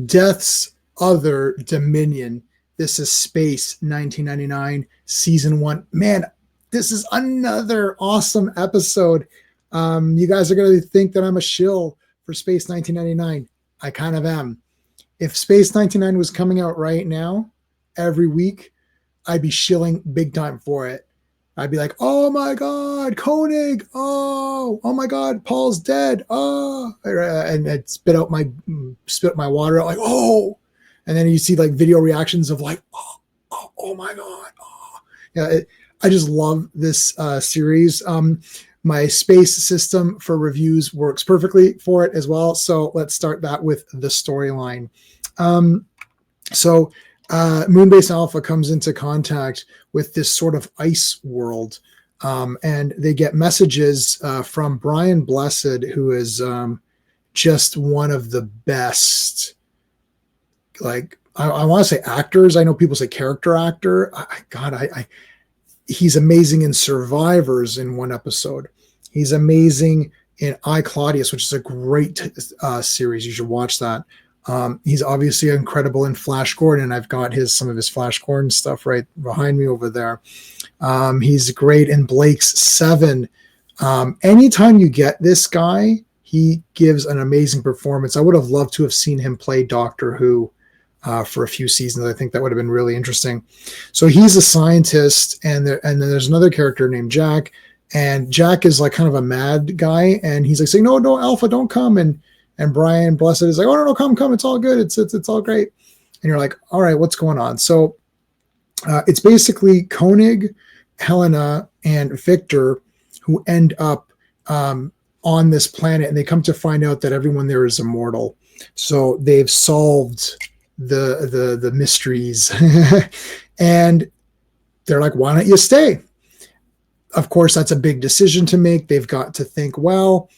Death's Other Dominion. This is Space 1999, Season 1. Man, this is another awesome episode. You guys are going to think that I'm a shill for Space 1999. I kind of am. If Space 1999 was coming out right now, every week, I'd be shilling big time for it. I'd be like, oh my God, Koenig. Oh my God, Paul's dead. Oh, and I'd spit my water out like, oh. And then you see like video reactions of like, oh my God. Oh. Yeah, I just love this series. My space system for reviews works perfectly for it as well. So let's start that with the storyline. Moonbase Alpha comes into contact with this sort of ice world, and they get messages from Brian Blessed, who is just one of the best, like, I want to say actors. I know people say character actor. He's amazing in Survivors in one episode. He's amazing in I, Claudius, which is a great series. You should watch that. He's obviously incredible in Flash Gordon. I've got some of his Flash Gordon stuff right behind me over there. He's great in Blake's 7. Anytime you get this guy, he gives an amazing performance. I would have loved to have seen him play Doctor Who for a few seasons. I think that would have been really interesting. So he's a scientist, and then there's another character named Jack, and Jack is like kind of a mad guy, and he's like saying, no, Alpha, don't come. And Brian Blessed is like, oh, no, come. It's all good. It's all great. And you're like, all right, what's going on? So it's basically Koenig, Helena, and Victor who end up on this planet, and they come to find out that everyone there is immortal. So they've solved the mysteries. And they're like, why don't you stay? Of course, that's a big decision to make. They've got to think, well,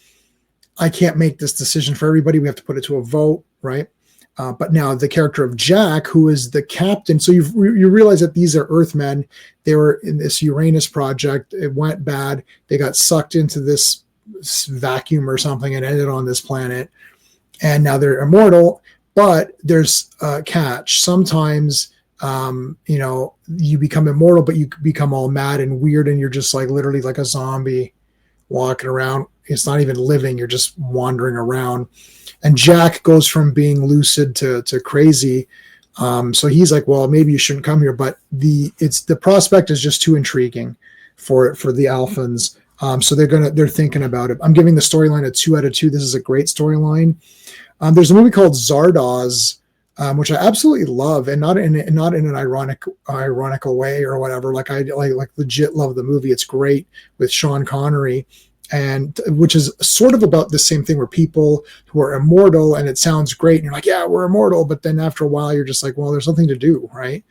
I can't make this decision for everybody. We have to put it to a vote, right? But now the character of Jack, who is the captain, so you realize that these are Earthmen. They were in this Uranus project. It went bad. They got sucked into this vacuum or something and ended on this planet. And now they're immortal, but there's a catch. Sometimes, you become immortal, but you become all mad and weird, and you're just like literally like a zombie walking around. It's not even living. You're just wandering around. And Jack goes from being lucid to crazy. So he's like, well, maybe you shouldn't come here. But the prospect is just too intriguing for the Alphans. So they're thinking about it. I'm giving the storyline a 2 out of 2. This is a great storyline. There's a movie called Zardoz, which I absolutely love, and not in an ironical way or whatever. Like I legit love the movie. It's great with Sean Connery. And which is sort of about the same thing, where people who are immortal, and it sounds great, and you're like, yeah, we're immortal, but then after a while you're just like, well, there's nothing to do, right?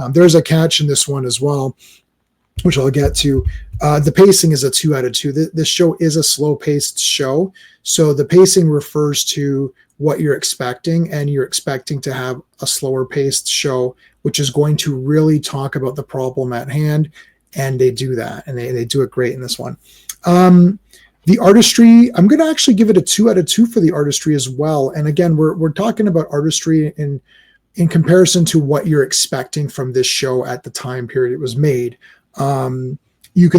There's a catch in this one as well, which I'll get to. The pacing is a 2 out of 2. This show is a slow-paced show, so the pacing refers to what you're expecting, and you're expecting to have a slower-paced show, which is going to really talk about the problem at hand, and they do that, and they do it great in this one. The artistry, I'm going to actually give it a 2 out of 2 for the artistry as well. And again, we're talking about artistry in comparison to what you're expecting from this show at the time period it was made. You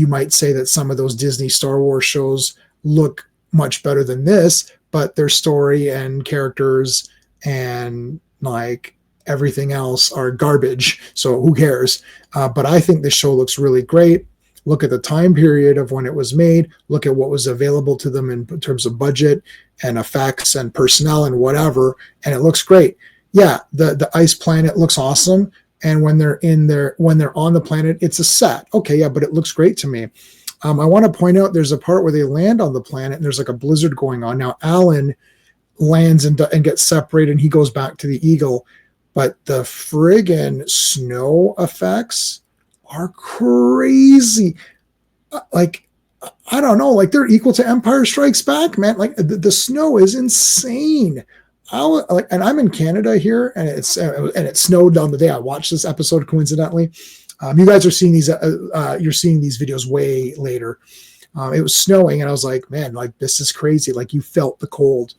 might say that some of those Disney Star Wars shows look much better than this, but their story and characters and like everything else are garbage. So who cares? But I think this show looks really great. Look at the time period of when it was made. Look at what was available to them in terms of budget and effects and personnel and whatever, and it looks great. Yeah, the ice planet looks awesome, and when they're on the planet, it's a set. Okay, yeah, but it looks great to me. I want to point out there's a part where they land on the planet, and there's like a blizzard going on. Now, Alan lands and gets separated, and he goes back to the Eagle, but the friggin' snow effects are crazy. Like, I don't know, like they're equal to Empire Strikes Back, man. Like the snow is insane. And I'm in Canada here, and it snowed on the day I watched this episode, coincidentally. You guys are seeing these. You're seeing these videos way later. It was snowing, and I was like, man, like this is crazy. Like you felt the cold.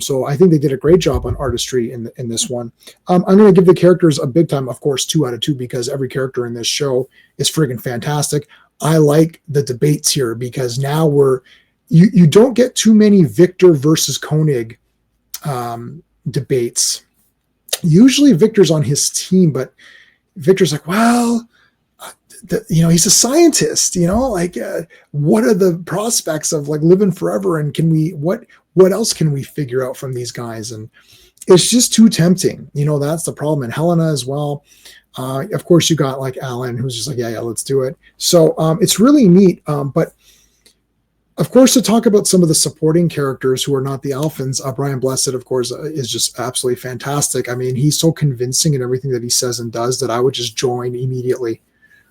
So I think they did a great job on artistry in this one. I'm going to give the characters a big time, of course, 2 out of 2, because every character in this show is friggin' fantastic. I like the debates here because now you don't get too many Victor versus Koenig debates. Usually Victor's on his team, but Victor's like, well, he's a scientist, like what are the prospects of like living forever? And what else can we figure out from these guys? And it's just too tempting. That's the problem. And Helena as well. Of course you got like Alan, who's just like, yeah, let's do it. So it's really neat. But of course, to talk about some of the supporting characters who are not the Alphans, Brian Blessed, of course, is just absolutely fantastic. I mean, he's so convincing in everything that he says and does that I would just join immediately.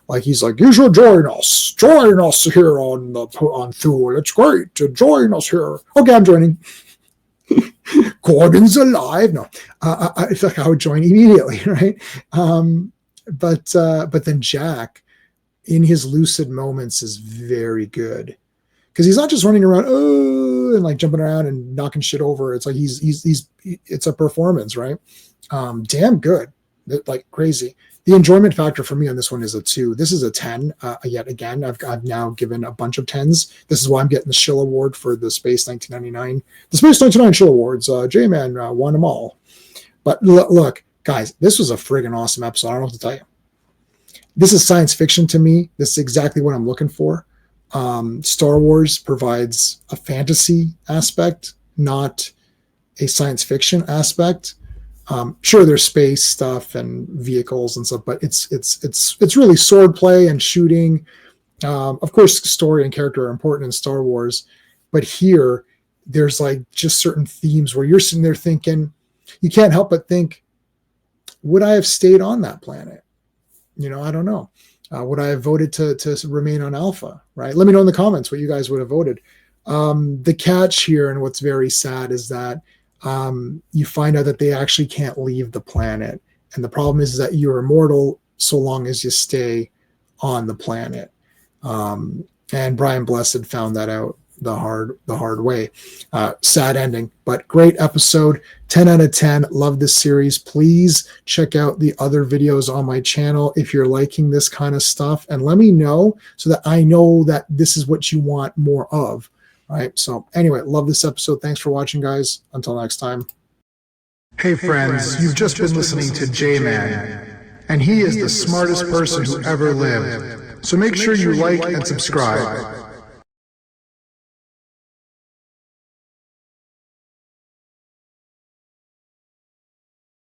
Like, he's like, you should join us here on Thule. It's great to join us here. Okay, I'm joining. Gordon's alive. No, I feel like I would join immediately, right? But then Jack, in his lucid moments, is very good. Because he's not just running around and like jumping around and knocking shit over. It's like it's a performance, right? Damn good, like crazy. The enjoyment factor for me on this one is a 2. This is a 10. Yet again, I've now given a bunch of 10s. This is why I'm getting the Shill Award for the Space 1999. The Space 1999 Shill Awards. J-Man won them all. But look, guys, this was a friggin' awesome episode. I don't know what to tell you. This is science fiction to me. This is exactly what I'm looking for. Star Wars provides a fantasy aspect, not a science fiction aspect. Sure, there's space stuff and vehicles and stuff, but it's really sword play and shooting. Of course, story and character are important in Star Wars, but here there's like just certain themes where you're sitting there thinking, you can't help but think, would I have stayed on that planet? I don't know. Would I have voted to remain on Alpha, right? Let me know in the comments what you guys would have voted. The catch here, and what's very sad, is that you find out that they actually can't leave the planet. And the problem is that you're immortal so long as you stay on the planet. And Brian Blessed found that out the hard way. Sad ending, but great episode. 10 out of 10. Love this series. Please check out the other videos on my channel if you're liking this kind of stuff, and let me know so that I know that this is what you want more of. All right. So anyway, love this episode. Thanks for watching, guys. Until next time. Hey friends, you've just been listening to J-Man, and he is the smartest person who ever lived. So make sure you like and subscribe.